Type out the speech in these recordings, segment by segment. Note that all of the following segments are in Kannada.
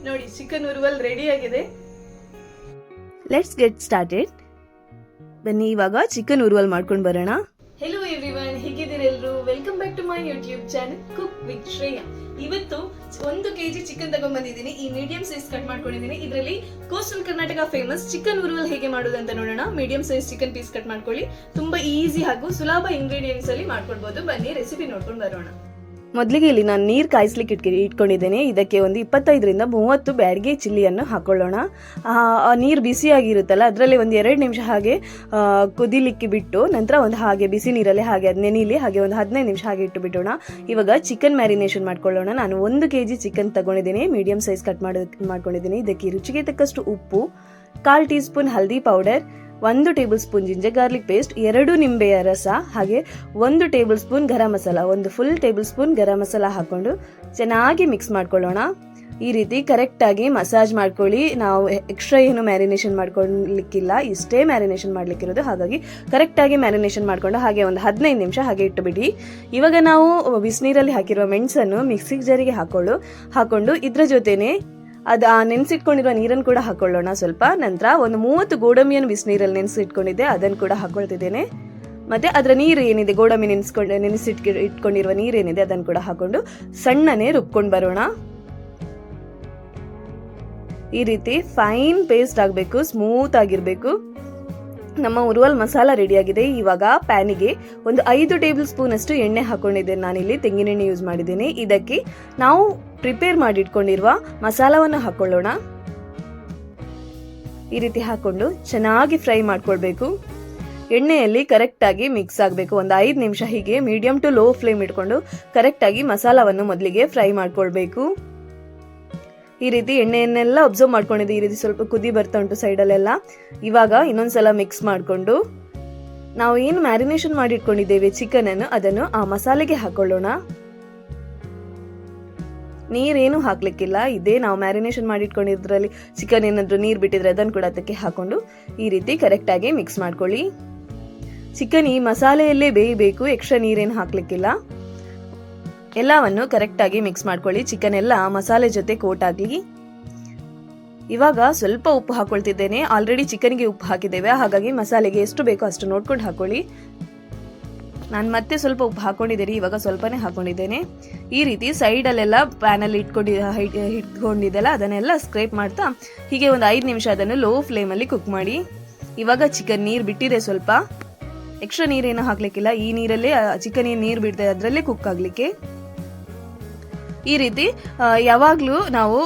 ನೋಡಿ ಚಿಕನ್ ಉರುವಲ್ ರೆಡಿ ಆಗಿದೆ. Let's get started. ಬನ್ನಿ ಇವಾಗ ಚಿಕನ್ ಉರುವಲ್ ಮಾಡ್ಕೊಂಡು ಬರೋಣ. ಹೆಲೋ ಎವ್ರಿವನ್, ಹೇಗಿದ್ದೀರಾ ಎಲ್ರು? Welcome back to my YouTube channel cook with Shreya. ಇವತ್ತು 1 kg ಚಿಕನ್ ತಗೊಂಡ್ ಬಂದಿದ್ದೀನಿ. ಈ ಮೀಡಿಯಂ ಸೈಜ್ ಕಟ್ ಮಾಡ್ಕೊಂಡಿದ್ದೀನಿ. ಇದರಲ್ಲಿ coastal Karnataka famous chicken uruval ಹೇಗೆ ಮಾಡೋದು ಅಂತ ನೋಡೋಣ. Medium size chicken piece cut ಮಾಡ್ಕೊಳ್ಳಿ. ತುಂಬಾ ಈಸಿ ಹಾಗೂ ಸುಲಭ ಇಂಗ್ರೀಡಿಯೆಂಟ್ಸ್ ಅಲ್ಲಿ ಮಾಡ್ಕೊಳ್ಬಹುದು. ಬನ್ನಿ ರೆಸಿಪಿ ನೋಡ್ಕೊಂಡು ಬರೋಣ. ಮೊದಲಿಗೆ ಇಲ್ಲಿ ನಾನು ನೀರು ಕಾಯಿಸ್ಲಿಕ್ಕೆ ಇಟ್ಕೊಂಡಿದ್ದೇನೆ. ಇದಕ್ಕೆ ಒಂದು 25ರಿಂದ 30 ಬ್ಯಾಡಗಿ ಚಿಲ್ಲಿಯನ್ನು ಹಾಕೊಳ್ಳೋಣ. ನೀರು ಬಿಸಿಯಾಗಿರುತ್ತಲ್ಲ, ಅದರಲ್ಲಿ ಒಂದು 2 ನಿಮಿಷ ಹಾಗೆ ಕುದಿಲಿಕ್ಕೆ ಬಿಟ್ಟು ನಂತರ ಒಂದು ಹಾಗೆ ಬಿಸಿ ನೀರಲ್ಲಿ ಹಾಗೆ ಅದು ನೆನೆಯಲಿ, ಹಾಗೆ ಒಂದು 15 ನಿಮಿಷ ಹಾಗೆ ಇಟ್ಟು ಬಿಟ್ಟೋಣ. ಇವಾಗ ಚಿಕನ್ ಮ್ಯಾರಿನೇಷನ್ ಮಾಡ್ಕೊಳ್ಳೋಣ. ನಾನು 1 kg ಚಿಕನ್ ತಗೊಂಡಿದ್ದೀನಿ, ಮೀಡಿಯಂ ಸೈಜ್ ಕಟ್ ಮಾಡ್ಕೊಂಡಿದ್ದೀನಿ. ಇದಕ್ಕೆ ರುಚಿಗೆ ತಕ್ಕಷ್ಟು ಉಪ್ಪು, 1/4 ಟೀ ಸ್ಪೂನ್ ಹಲ್ದಿ powder, 1 tablespoon ginger garlic paste, 2 ನಿಂಬೆಯ ರಸ, ಹಾಗೆ 1 tablespoon garam masala, 1 full tablespoon garam masala ಹಾಕೊಂಡು ಚೆನ್ನಾಗಿ ಮಿಕ್ಸ್ ಮಾಡ್ಕೊಳ್ಳೋಣ. ಈ ರೀತಿ ಕರೆಕ್ಟ್ ಆಗಿ ಮಸಾಜ್ ಮಾಡ್ಕೊಳ್ಳಿ. ನಾವು ಎಕ್ಸ್ಟ್ರಾ ಏನು ಮ್ಯಾರಿನೇಷನ್ ಮಾಡ್ಕೊಳ್ಳಿಕ್ಕಿಲ್ಲ, ಇಷ್ಟೇ ಮ್ಯಾರಿನೇಷನ್ ಮಾಡ್ಲಿಕ್ಕಿರೋದು. ಹಾಗಾಗಿ ಕರೆಕ್ಟ್ ಆಗಿ ಮ್ಯಾರಿನೇಷನ್ ಮಾಡ್ಕೊಂಡು ಹಾಗೆ ಒಂದು 15 ನಿಮಿಷ ಹಾಗೆ ಇಟ್ಟುಬಿಡಿ. ಇವಾಗ ನಾವು ಬಿಸಿನೀರಲ್ಲಿ ಹಾಕಿರುವ ಮೆಣಸನ್ನು ಮಿಕ್ಸಿ ಜಾರಿಗೆ ಹಾಕೊಂಡು ಇದ್ರ ಜೊತೆನೆ ಅದು ನೆನೆಸಿಟ್ಕೊಂಡಿರುವ ನೀರನ್ನು ಕೂಡ ಹಾಕೊಳ್ಳೋಣ ಸ್ವಲ್ಪ. ನಂತರ ಒಂದು 30 ಗೋಡಂಬಿಯನ್ನು ಬಿಸಿನೀರಲ್ಲಿ ನೆನೆಸಿಟ್ಕೊಂಡಿದ್ದೆ, ಅದನ್ನು ಕೂಡ ಹಾಕೊಳ್ತಿದ್ದೇನೆ. ಮತ್ತೆ ಅದರ ನೀರು ಏನಿದೆ, ಗೋಡಂಬಿ ಇಟ್ಕೊಂಡಿರುವ ನೀರೇನಿದೆ ಅದನ್ನು ಕೂಡ ಹಾಕೊಂಡು ಸಣ್ಣನೆ ರುಬ್ಕೊಂಡು ಬರೋಣ. ಈ ರೀತಿ ಫೈನ್ ಪೇಸ್ಟ್ ಆಗಬೇಕು, ಸ್ಮೂತ್ ಆಗಿರಬೇಕು. ನಮ್ಮ ಉರುವಲ್ ಮಸಾಲ ರೆಡಿಯಾಗಿದೆ. ಇವಾಗ ಪ್ಯಾನಿಗೆ ಒಂದು 5 ಟೇಬಲ್ ಸ್ಪೂನ್ ಅಷ್ಟು ಎಣ್ಣೆ ಹಾಕೊಂಡಿದ್ದೇನೆ. ನಾನಿಲ್ಲಿ ತೆಂಗಿನೆಣ್ಣೆ ಯೂಸ್ ಮಾಡಿದ್ದೇನೆ. ಇದಕ್ಕೆ ನಾವು ಪ್ರಿಪೇರ್ ಮಾಡಿ ಇಟ್ಕೊಂಡಿರುವ ಮಸಾಲವನ್ನು ಹಾಕೊಳ್ಳೋಣ. ಈ ರೀತಿ ಹಾಕೊಂಡು ಚೆನ್ನಾಗಿ ಫ್ರೈ ಮಾಡ್ಕೊಳ್ಬೇಕು. ಎಣ್ಣೆಯಲ್ಲಿ ಕರೆಕ್ಟ್ ಆಗಿ ಮಿಕ್ಸ್ ಆಗಬೇಕು. ಒಂದು 5 ನಿಮಿಷ ಹೀಗೆ ಮೀಡಿಯಂ ಟು ಲೋ ಫ್ಲೇಮ್ ಇಟ್ಕೊಂಡು ಕರೆಕ್ಟ್ ಆಗಿ ಮಸಾಲವನ್ನು ಮೊದಲಿಗೆ ಫ್ರೈ ಮಾಡ್ಕೊಳ್ಬೇಕು. ಈ ರೀತಿ ಎಣ್ಣೆಯನ್ನೆಲ್ಲ ಅಬ್ಸರ್ವ್ ಮಾಡ್ಕೊಂಡಿದ್ದೆ. ಈ ರೀತಿ ಸ್ವಲ್ಪ ಕುದಿ ಬರ್ತಾ ಉಂಟು ಸೈಡಲ್ಲೆಲ್ಲ. ಇವಾಗ ಇನ್ನೊಂದ್ಸಲ ಮಿಕ್ಸ್ ಮಾಡಿಕೊಂಡು ನಾವು ಏನು ಮ್ಯಾರಿನೇಷನ್ ಮಾಡಿ ಇಟ್ಕೊಂಡಿದ್ದೇವೆ ಚಿಕನ್ ಅನ್ನು, ಅದನ್ನು ಆ ಮಸಾಲೆಗೆ ಹಾಕೊಳ್ಳೋಣ. ನೀರೇನು ಹಾಕ್ಲಿಕ್ಕಿಲ್ಲ, ಇದೇ ನಾವು ಮ್ಯಾರಿನೇಷನ್ ಮಾಡಿ ಇಟ್ಕೊಂಡಿದ್ರಲ್ಲಿ ಚಿಕನ್ ಏನಾದ್ರು ನೀರು ಬಿಟ್ಟಿದ್ರೆ ಅದನ್ನು ಕೂಡ ಅದಕ್ಕೆ ಹಾಕೊಂಡು ಈ ರೀತಿ ಕರೆಕ್ಟ್ ಆಗಿ ಮಿಕ್ಸ್ ಮಾಡ್ಕೊಳ್ಳಿ. ಚಿಕನ್ ಈ ಮಸಾಲೆಯಲ್ಲೇ ಬೇಯಬೇಕು, ಎಕ್ಸ್ಟ್ರಾ ನೀರೇನು ಹಾಕ್ಲಿಕ್ಕಿಲ್ಲ. ಎಲ್ಲವನ್ನು ಕರೆಕ್ಟ್ ಆಗಿ ಮಿಕ್ಸ್ ಮಾಡ್ಕೊಳ್ಳಿ. ಚಿಕನ್ ಎಲ್ಲ ಮಸಾಲೆ ಜೊತೆ ಕೋಟ್ ಆಗಲಿ. ಇವಾಗ ಸ್ವಲ್ಪ ಉಪ್ಪು ಹಾಕೊಳ್ತಿದ್ದೇನೆ. ಆಲ್ರೆಡಿ ಚಿಕನ್ಗೆ ಉಪ್ಪು ಹಾಕಿದ್ದೇವೆ, ಹಾಗಾಗಿ ಮಸಾಲೆಗೆ ಎಷ್ಟು ಬೇಕೋ ಅಷ್ಟು ನೋಡ್ಕೊಂಡು ಹಾಕೊಳ್ಳಿ. ನಾನು ಮತ್ತೆ ಸ್ವಲ್ಪ ಉಪ್ಪು ಹಾಕೊಂಡಿದ್ದೇನೆ, ಇವಾಗ ಸ್ವಲ್ಪನೇ ಹಾಕೊಂಡಿದ್ದೇನೆ. ಈ ರೀತಿ ಸೈಡಲ್ಲೆಲ್ಲ ಪ್ಯಾನಲ್ಲಿ ಇಟ್ಕೊಂಡಿದ್ದೆಲ್ಲ ಅದನ್ನೆಲ್ಲ ಸ್ಕ್ರೇಪ್ ಮಾಡ್ತಾ ಹೀಗೆ ಒಂದು 5 ನಿಮಿಷ ಅದನ್ನು ಲೋ ಫ್ಲೇಮಲ್ಲಿ ಕುಕ್ ಮಾಡಿ. ಇವಾಗ ಚಿಕನ್ ನೀರು ಬಿಟ್ಟಿದೆ, ಸ್ವಲ್ಪ ಎಕ್ಸ್ಟ್ರಾ ನೀರೇನು ಹಾಕ್ಲಿಕ್ಕಿಲ್ಲ. ಈ ನೀರಲ್ಲೇ ಚಿಕನ್ ಏನು ನೀರು ಬಿಡ್ತದೆ ಅದರಲ್ಲೇ ಕುಕ್ ಆಗಲಿಕ್ಕೆ. ಈ ರೀತಿ ಯಾವಾಗಲೂ ನಾವು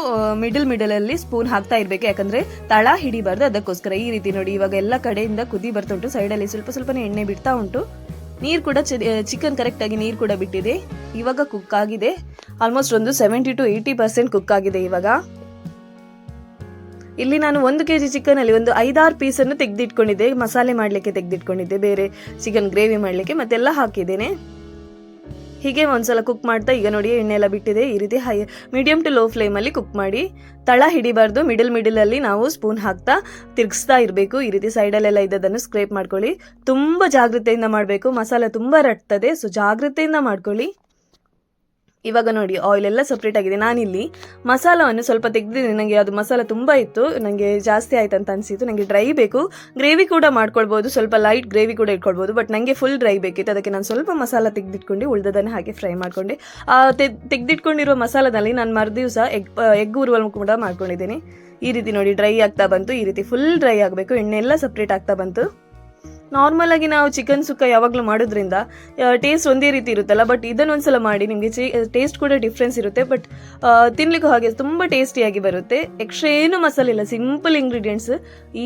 ಮಿಡಲ್ ಅಲ್ಲಿ ಸ್ಪೂನ್ ಹಾಕ್ತಾ ಇರಬೇಕು, ಯಾಕಂದ್ರೆ ತಳ ಹಿಡಿಬಾರ್ದು, ಅದಕ್ಕೋಸ್ಕರ. ಈ ರೀತಿ ನೋಡಿ, ಇವಾಗ ಎಲ್ಲ ಕಡೆಯಿಂದ ಕುದಿ ಬರ್ತಾ ಉಂಟು. ಸೈಡಲ್ಲಿ ಸ್ವಲ್ಪನೇ ಎಣ್ಣೆ ಬಿಡ್ತಾ ಉಂಟು. ನೀರು ಕೂಡ ಚಿಕನ್ ಕರೆಕ್ಟ್ ಆಗಿ ನೀರು ಕೂಡ ಬಿಟ್ಟಿದೆ. ಇವಾಗ ಕುಕ್ ಆಗಿದೆ. ಆಲ್ಮೋಸ್ಟ್ ಒಂದು 70 to 80% ಕುಕ್ ಆಗಿದೆ. ಇವಾಗ ಇಲ್ಲಿ ನಾನು 1 kg ಚಿಕನ್ ಅಲ್ಲಿ ಒಂದು 5-6 ಪೀಸನ್ನು ತೆಗೆದಿಟ್ಕೊಂಡಿದ್ದೆ, ಮಸಾಲೆ ಮಾಡ್ಲಿಕ್ಕೆ ತೆಗೆದಿಟ್ಕೊಂಡಿದ್ದೆ, ಬೇರೆ ಚಿಕನ್ ಗ್ರೇವಿ ಮಾಡ್ಲಿಕ್ಕೆ ಮತ್ತೆಲ್ಲ ಹಾಕಿದ್ದೇನೆ. ಹೀಗೆ ಒಂದ್ಸಲ ಕುಕ್ ಮಾಡ್ತಾ ಈಗ ನೋಡಿ ಎಣ್ಣೆ ಎಲ್ಲ ಬಿಟ್ಟಿದೆ. ಈ ರೀತಿ ಮೀಡಿಯಂ ಟು ಲೋ ಫ್ಲೇಮ್ ಅಲ್ಲಿ ಕುಕ್ ಮಾಡಿ. ತಳ ಹಿಡಿಬಾರ್ದು, ಮಿಡಲ್ ಅಲ್ಲಿ ನಾವು ಸ್ಪೂನ್ ಹಾಕ್ತಾ ತಿರ್ಗಿಸ್ತಾ ಇರಬೇಕು. ಈ ರೀತಿ ಸೈಡಲ್ಲೆಲ್ಲ ಇದ್ದದನ್ನು ಸ್ಕ್ರೇಪ್ ಮಾಡ್ಕೊಳ್ಳಿ. ತುಂಬಾ ಜಾಗ್ರತೆಯಿಂದ ಮಾಡಬೇಕು, ಮಸಾಲೆ ತುಂಬಾ ರಟ್ತದೆ, ಸೊ ಜಾಗ್ರತೆಯಿಂದ ಮಾಡ್ಕೊಳ್ಳಿ. ಇವಾಗ ನೋಡಿ ಆಯಿಲ್ ಎಲ್ಲ ಸಪ್ರೇಟ್ ಆಗಿದೆ. ನಾನಿಲ್ಲಿ ಮಸಾಲವನ್ನು ಸ್ವಲ್ಪ ತೆಗೆದಿದ್ದೀನಿ. ನನಗೆ ಅದು ಮಸಾಲ ತುಂಬ ಇತ್ತು, ನನಗೆ ಜಾಸ್ತಿ ಆಯ್ತು ಅಂತ ಅನಿಸಿತ್ತು. ನನಗೆ ಡ್ರೈ ಬೇಕು, ಗ್ರೇವಿ ಕೂಡ ಮಾಡ್ಕೊಳ್ಬೋದು, ಸ್ವಲ್ಪ ಲೈಟ್ ಗ್ರೇವಿ ಕೂಡ ಇಟ್ಕೊಳ್ಬೋದು. ಬಟ್ ನನಗೆ ಫುಲ್ ಡ್ರೈ ಬೇಕಿತ್ತು, ಅದಕ್ಕೆ ನಾನು ಸ್ವಲ್ಪ ಮಸಾಲ ತೆಗೆದಿಟ್ಕೊಂಡು ಉಳಿದದನ್ನು ಹಾಗೆ ಫ್ರೈ ಮಾಡ್ಕೊಂಡೆ. ತೆಗೆದಿಟ್ಕೊಂಡಿರೋ ಮಸಾಲದಲ್ಲಿ ನಾನು ಮರುದಿವಸ ಎಗ್ ಉರುವಲ್ ಕೂಡ ಮಾಡ್ಕೊಂಡಿದ್ದೀನಿ. ಈ ರೀತಿ ನೋಡಿ ಡ್ರೈ ಆಗ್ತಾ ಬಂತು. ಈ ರೀತಿ ಫುಲ್ ಡ್ರೈ ಆಗಬೇಕು, ಎಣ್ಣೆ ಎಲ್ಲ ಸಪ್ರೇಟ್ ಆಗ್ತಾ ಬಂತು. ನಾರ್ಮಲ್ ಆಗಿ ನಾವು ಚಿಕನ್ ಸುಕ್ಕ ಯಾವಾಗಲೂ ಮಾಡೋದ್ರಿಂದ ಟೇಸ್ಟ್ ಒಂದೇ ರೀತಿ ಇರುತ್ತಲ್ಲ, ಬಟ್ ಇದನ್ನೊಂದ್ಸಲ ಮಾಡಿ, ನಿಮಗೆ ಟೇಸ್ಟ್ ಕೂಡ ಡಿಫ್ರೆನ್ಸ್ ಇರುತ್ತೆ. ಬಟ್ ತಿನ್ಲಿಕ್ಕೂ ಹಾಗೆ ತುಂಬ ಟೇಸ್ಟಿಯಾಗಿ ಬರುತ್ತೆ. ಎಕ್ಸ್ಟ್ರಾ ಏನು ಮಸಾಲೆ ಇಲ್ಲ, ಸಿಂಪಲ್ ಇಂಗ್ರೀಡಿಯೆಂಟ್ಸ್,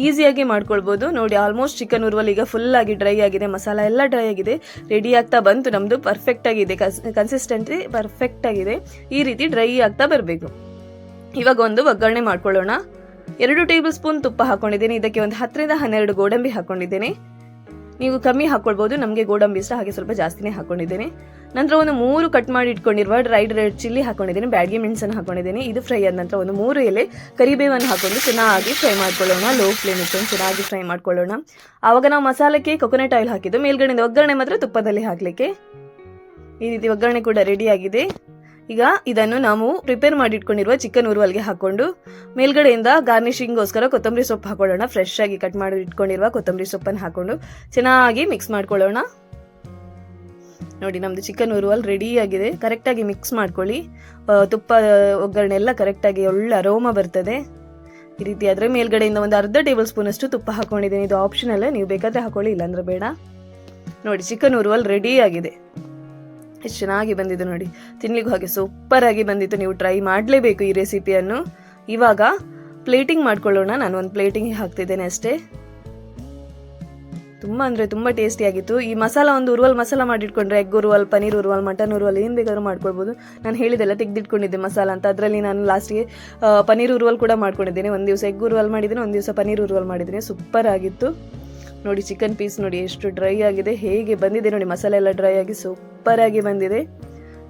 ಈಸಿಯಾಗಿ ಮಾಡ್ಕೊಳ್ಬೋದು. ನೋಡಿ ಆಲ್ಮೋಸ್ಟ್ ಚಿಕನ್ ಉರುವಲ್ ಈಗ ಫುಲ್ ಆಗಿ ಡ್ರೈ ಆಗಿದೆ, ಮಸಾಲ ಎಲ್ಲ ಡ್ರೈ ಆಗಿದೆ, ರೆಡಿ ಆಗ್ತಾ ಬಂತು. ನಮ್ದು ಪರ್ಫೆಕ್ಟ್ ಆಗಿದೆ, ಕನ್ಸಿಸ್ಟೆನ್ಸಿ ಪರ್ಫೆಕ್ಟ್ ಆಗಿದೆ. ಈ ರೀತಿ ಡ್ರೈ ಆಗ್ತಾ ಬರಬೇಕು. ಇವಾಗ ಒಂದು ಒಗ್ಗರಣೆ ಮಾಡ್ಕೊಳ್ಳೋಣ. 2 ಟೇಬಲ್ ಸ್ಪೂನ್ ತುಪ್ಪ ಹಾಕೊಂಡಿದ್ದೇನೆ. ಇದಕ್ಕೆ ಒಂದು 10ರಿಂದ 12 ಗೋಡಂಬಿ ಹಾಕೊಂಡಿದ್ದೇನೆ. ನೀವು ಕಮ್ಮಿ ಹಾಕೊಳ್ಬಹುದು, ನಮಗೆ ಗೋಡಂಬಿ ಇಷ್ಟ, ಹಾಗೆ ಸ್ವಲ್ಪ ಜಾಸ್ತಿನೇ ಹಾಕೊಂಡಿದ್ದೇನೆ. ನಂತರ ಒಂದು 3 ಕಟ್ ಮಾಡಿ ಇಟ್ಕೊಂಡಿರುವ ಡ್ರೈಡ್ ರೆಡ್ ಚಿಲ್ಲಿ ಹಾಕೊಂಡಿದ್ದೇನೆ, ಬ್ಯಾಡಗಿ ಮೆಣಸನ್ನು ಹಾಕೊಂಡಿದ್ದೇನೆ. ಇದು ಫ್ರೈ ಆದ ನಂತರ ಒಂದು 3 ಎಲೆ ಕರಿಬೇವನ್ನು ಹಾಕೊಂಡು ಚೆನ್ನಾಗಿ ಫ್ರೈ ಮಾಡ್ಕೊಳ್ಳೋಣ. ಲೋ ಫ್ಲೇಮ್ ಇಟ್ಕೊಂಡು ಚೆನ್ನಾಗಿ ಫ್ರೈ ಮಾಡ್ಕೊಳ್ಳೋಣ. ಆವಾಗ ನಾವು ಮಸಾಲಕ್ಕೆ ಕೊಕೊನಟ್ ಆಯಿಲ್ ಹಾಕಿದ್ದು, ಮೇಲ್ಗಡೆಯಿಂದ ಒಗ್ಗರಣೆ ಮಾತ್ರ ತುಪ್ಪದಲ್ಲಿ ಹಾಕಲಿಕ್ಕೆ. ಈ ರೀತಿ ಒಗ್ಗರಣೆ ಕೂಡ ರೆಡಿ ಆಗಿದೆ. ಈಗ ಇದನ್ನು ನಾವು ಪ್ರಿಪೇರ್ ಮಾಡಿ ಇಟ್ಕೊಂಡಿರುವ ಚಿಕನ್ ಉರುವಲ್ಗೆ ಹಾಕೊಂಡು ಮೇಲ್ಗಡೆಯಿಂದ ಗಾರ್ನಿಶಿಂಗ್ಗೋಸ್ಕರ ಕೊತ್ತಂಬರಿ ಸೊಪ್ಪು ಹಾಕೊಳ್ಳೋಣ. ಫ್ರೆಶ್ ಆಗಿ ಕಟ್ ಮಾಡಿ ಇಟ್ಕೊಂಡಿರುವ ಕೊತ್ತಂಬರಿ ಸೊಪ್ಪನ್ನು ಹಾಕೊಂಡು ಚೆನ್ನಾಗಿ ಮಿಕ್ಸ್ ಮಾಡ್ಕೊಳ್ಳೋಣ. ನೋಡಿ ನಮ್ದು ಚಿಕನ್ ಉರುವಲ್ ರೆಡಿ ಆಗಿದೆ. ಕರೆಕ್ಟಾಗಿ ಮಿಕ್ಸ್ ಮಾಡ್ಕೊಳ್ಳಿ. ತುಪ್ಪ ಒಗ್ಗರಣೆ ಎಲ್ಲ ಕರೆಕ್ಟಾಗಿ ಒಳ್ಳೆ ಅರೋಮ ಬರ್ತದೆ. ಈ ರೀತಿ ಆದರೆ ಮೇಲ್ಗಡೆಯಿಂದ ಒಂದು ಅರ್ಧ ಟೇಬಲ್ ಸ್ಪೂನ್ ಅಷ್ಟು ತುಪ್ಪ ಹಾಕೊಂಡಿದ್ದೀನಿ. ಇದು ಆಪ್ಷನಲ್, ನೀವು ಬೇಕಾದರೆ ಹಾಕೊಳ್ಳಿ, ಇಲ್ಲಾಂದ್ರೆ ಬೇಡ. ನೋಡಿ ಚಿಕನ್ ಉರುವಲ್ ರೆಡಿ ಆಗಿದೆ. ಎಷ್ಟು ಚೆನ್ನಾಗಿ ಬಂದಿದೆ ನೋಡಿ, ತಿನ್ಲಿಕ್ಕೂ ಹಾಗೆ ಸೂಪರ್ ಆಗಿ ಬಂದಿತ್ತು. ನೀವು ಟ್ರೈ ಮಾಡಲೇಬೇಕು ಈ ರೆಸಿಪಿಯನ್ನು. ಇವಾಗ ಪ್ಲೇಟಿಂಗ್ ಮಾಡ್ಕೊಳ್ಳೋಣ. ನಾನು ಒಂದು ಪ್ಲೇಟಿಂಗ್ ಹಾಕ್ತಿದ್ದೇನೆ ಅಷ್ಟೇ. ತುಂಬ ಅಂದರೆ ತುಂಬ ಟೇಸ್ಟಿಯಾಗಿತ್ತು. ಈ ಮಸಾಲ ಒಂದು ಉರುವಲ್ ಮಸಾಲ ಮಾಡಿಟ್ಕೊಂಡ್ರೆ ಎಗ್ ಉರುವಲ್, ಪನೀರ್ ಉರುವಲ್, ಮಟನ್ ಉರುವಲ್ ಏನು ಬೇಕಾದ್ರೂ ಮಾಡ್ಕೊಳ್ಬೋದು. ನಾನು ಹೇಳಿದೆಲ್ಲ ತೆಗೆದಿಟ್ಕೊಂಡಿದ್ದೆ ಮಸಾಲ ಅಂತ. ಅದರಲ್ಲಿ ನಾನು ಲಾಸ್ಟಿಗೆ ಪನೀರ್ ಉರುವಲ್ ಕೂಡ ಮಾಡ್ಕೊಂಡಿದ್ದೇನೆ. ಒಂದು ದಿವಸ ಎಗ್ ಉರುವಲ್ ಮಾಡಿದ್ದೀನಿ, ಒಂದು ದಿವಸ ಪನೀರ್ ಉರುವಲ್ ಮಾಡಿದ್ದೀನಿ. ಸೂಪರ್ ಆಗಿತ್ತು. ನೋಡಿ ಚಿಕನ್ ಪೀಸ್ ನೋಡಿ ಎಷ್ಟು ಡ್ರೈ ಆಗಿದೆ, ಹೇಗೆ ಬಂದಿದೆ ನೋಡಿ, ಮಸಾಲೆ ಎಲ್ಲ ಡ್ರೈ ಆಗಿ ಸೂಪರ್ ಆಗಿ ಬಂದಿದೆ.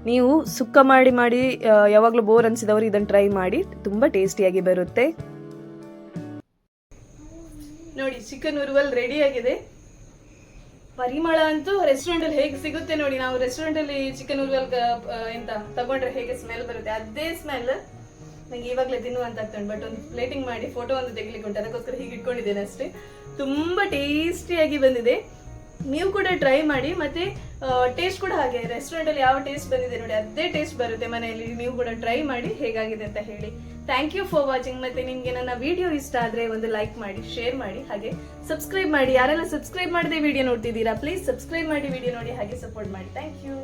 ನೀವು ಸುಕ್ಕ ಮಾಡಿ ಯಾವಾಗಲೂ ಬೋರ್ ಅನಿಸಿದವರು ಇದನ್ನು ಟ್ರೈ ಮಾಡಿ, ತುಂಬ ಟೇಸ್ಟಿಯಾಗಿ ಬರುತ್ತೆ. ನೋಡಿ ಚಿಕನ್ ಉರುವಲ್ ರೆಡಿ ಆಗಿದೆ. ಪರಿಮಳ ಅಂತೂ ರೆಸ್ಟೋರೆಂಟ್ ಅಲ್ಲಿ ಹೇಗೆ ಸಿಗುತ್ತೆ ನೋಡಿ. ನಾವು ರೆಸ್ಟೋರೆಂಟ್ ಅಲ್ಲಿ ಚಿಕನ್ ಉರುವಲ್ ಎಂತ ತಗೊಂಡ್ರೆ ಹೇಗೆ ಸ್ಮೆಲ್ ಬರುತ್ತೆ, ಅದೇ ಸ್ಮೆಲ್ ನಂಗೆ ಇವಾಗಲೇ ತಿನ್ನುವಂತ ಆಗ್ತದೆ. ಬಟ್ ಒಂದು ಪ್ಲೇಟಿಂಗ್ ಮಾಡಿ ಫೋಟೋ ಒಂದು ತೆಗಿಲಿಕ್ಕೆ ಉಂಟು, ಅದಕ್ಕೋಸ್ಕರ ಹೀಗೆ ಇಟ್ಕೊಂಡಿದ್ದೇನೆ ಅಷ್ಟೇ. ತುಂಬಾ ಟೇಸ್ಟಿಯಾಗಿ ಬಂದಿದೆ. ನೀವು ಕೂಡ ಟ್ರೈ ಮಾಡಿ. ಮತ್ತೆ ಟೇಸ್ಟ್ ಕೂಡ ಹಾಗೆ ರೆಸ್ಟೋರೆಂಟ್ ಅಲ್ಲಿ ಯಾವ ಟೇಸ್ಟ್ ಬಂದಿದೆ ನೋಡಿ, ಅದೇ ಟೇಸ್ಟ್ ಬರುತ್ತೆ ಮನೆಯಲ್ಲಿ. ನೀವು ಕೂಡ ಟ್ರೈ ಮಾಡಿ ಹೇಗಾಗಿದೆ ಅಂತ ಹೇಳಿ. Thank you for watching. ಮತ್ತೆ ನಿಮ್ಗೆ ನನ್ನ ವಿಡಿಯೋ ಇಷ್ಟ ಆದ್ರೆ ಒಂದು ಲೈಕ್ ಮಾಡಿ, ಶೇರ್ ಮಾಡಿ, ಹಾಗೆ ಸಬ್ಸ್ಕ್ರೈಬ್ ಮಾಡಿ. ಯಾರೆಲ್ಲ ಸಬ್ಸ್ಕ್ರೈಬ್ ಮಾಡದೆ ವಿಡಿಯೋ ನೋಡ್ತಿದ್ದೀರಾ, ಪ್ಲೀಸ್ ಸಬ್ಸ್ಕ್ರೈಬ್ ಮಾಡಿ, ವಿಡಿಯೋ ನೋಡಿ, ಹಾಗೆ ಸಪೋರ್ಟ್ ಮಾಡಿ. Thank you.